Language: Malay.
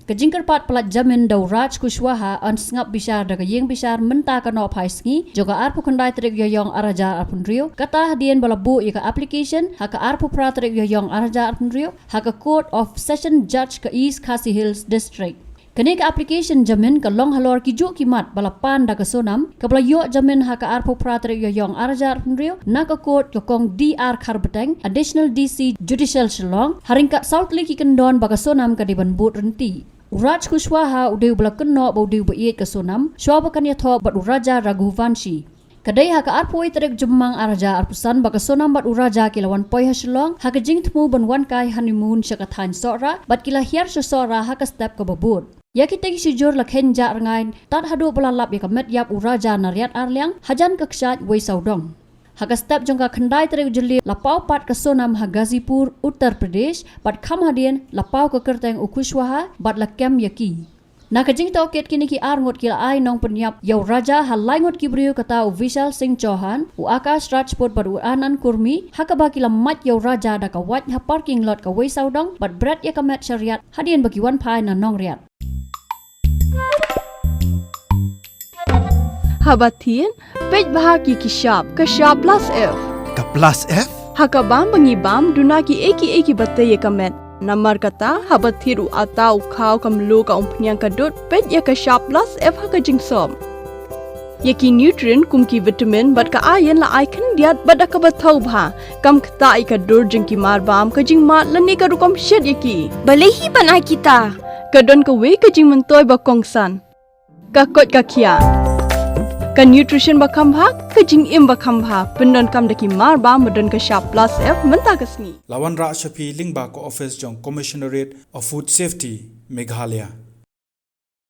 Kejingkerpat pelat Jamin dau Raj Kushwaha an sngap Bishar da Ïing Bishar Mynta kano paisngi juga arpu kendai trik yoyong araja arpun rio kata dien balabu ika application haka arpu pra trik yoyong araja arpun rio haka Court of Session Judge ke East Khasi Hills District. Kini ke application Jamin ke long halor Kijuh kimat balapan da ke Sonam ke belayo Jamin haka arpu pra trik yoyong araja arpun rio na ke court ke kong DR Kharbeteng Additional DC Judicial Shillong haringkat South Lake Kendon baka Sonam ke diban but renti. Raj Kushwaha udah belakeno udah beiet ke Sonam, syaba kan ya thok bat uraja Raghuvanshi. Kadai haka arpoi terek jemang araja arpusan baka Sonam bat uraja kilawan poi Shillong haka jing temu banwan kai honeymoon syakathan sora bat kila hiar sora haka step ke babut. Ya kita kisujur lakhen ja rangain tat hadu belalap ya kamet yap uraja nariat arliang hajan keksat wei saudong. Haka step jongka kendai terek jeli lapau pat ke Sonam ha Gazipur Uttar Pradesh bat kham hadien lapau ke kerteng Kushwaha bat lakem yaki. Na kajing toket kini ki arngot kila ai nong penyap yau raja halai ngot kibriu kata Vishal Singh Chauhan u Akash Rajput bat u Anan Kurmi haka ba kila mat yau raja da ka wat ha parking lot ka wei saudong bat bret ya kamet syariat hadien bagi wan pai na nong riat. Habatin, pej bahagi kishap, kashap plus F. Ka plus F? Hakabam bangibam dunaki eki batay kamet. Namar kata habatiru atau kau kamlu ka umpnyang kadut pej ya kashap plus F haka jingsom. Yaki nutrient kumki vitamin bat ka ayan la ai kan diat bat ka batau bha kam kata ika dur jingki marbam ka jingmat lani ka rukom shed yaki. Balehi banai kita. Kadon ka we ka jing mentoy bakongsan. Kakot kakia. Ka nutrition bakam bha ka jing im bakam bha pendon kam daki marba medon ka sharp plus F Mynta kasni Lawan Ra Shapi Lingba ko office jong Commissionerate of Food Safety Meghalaya.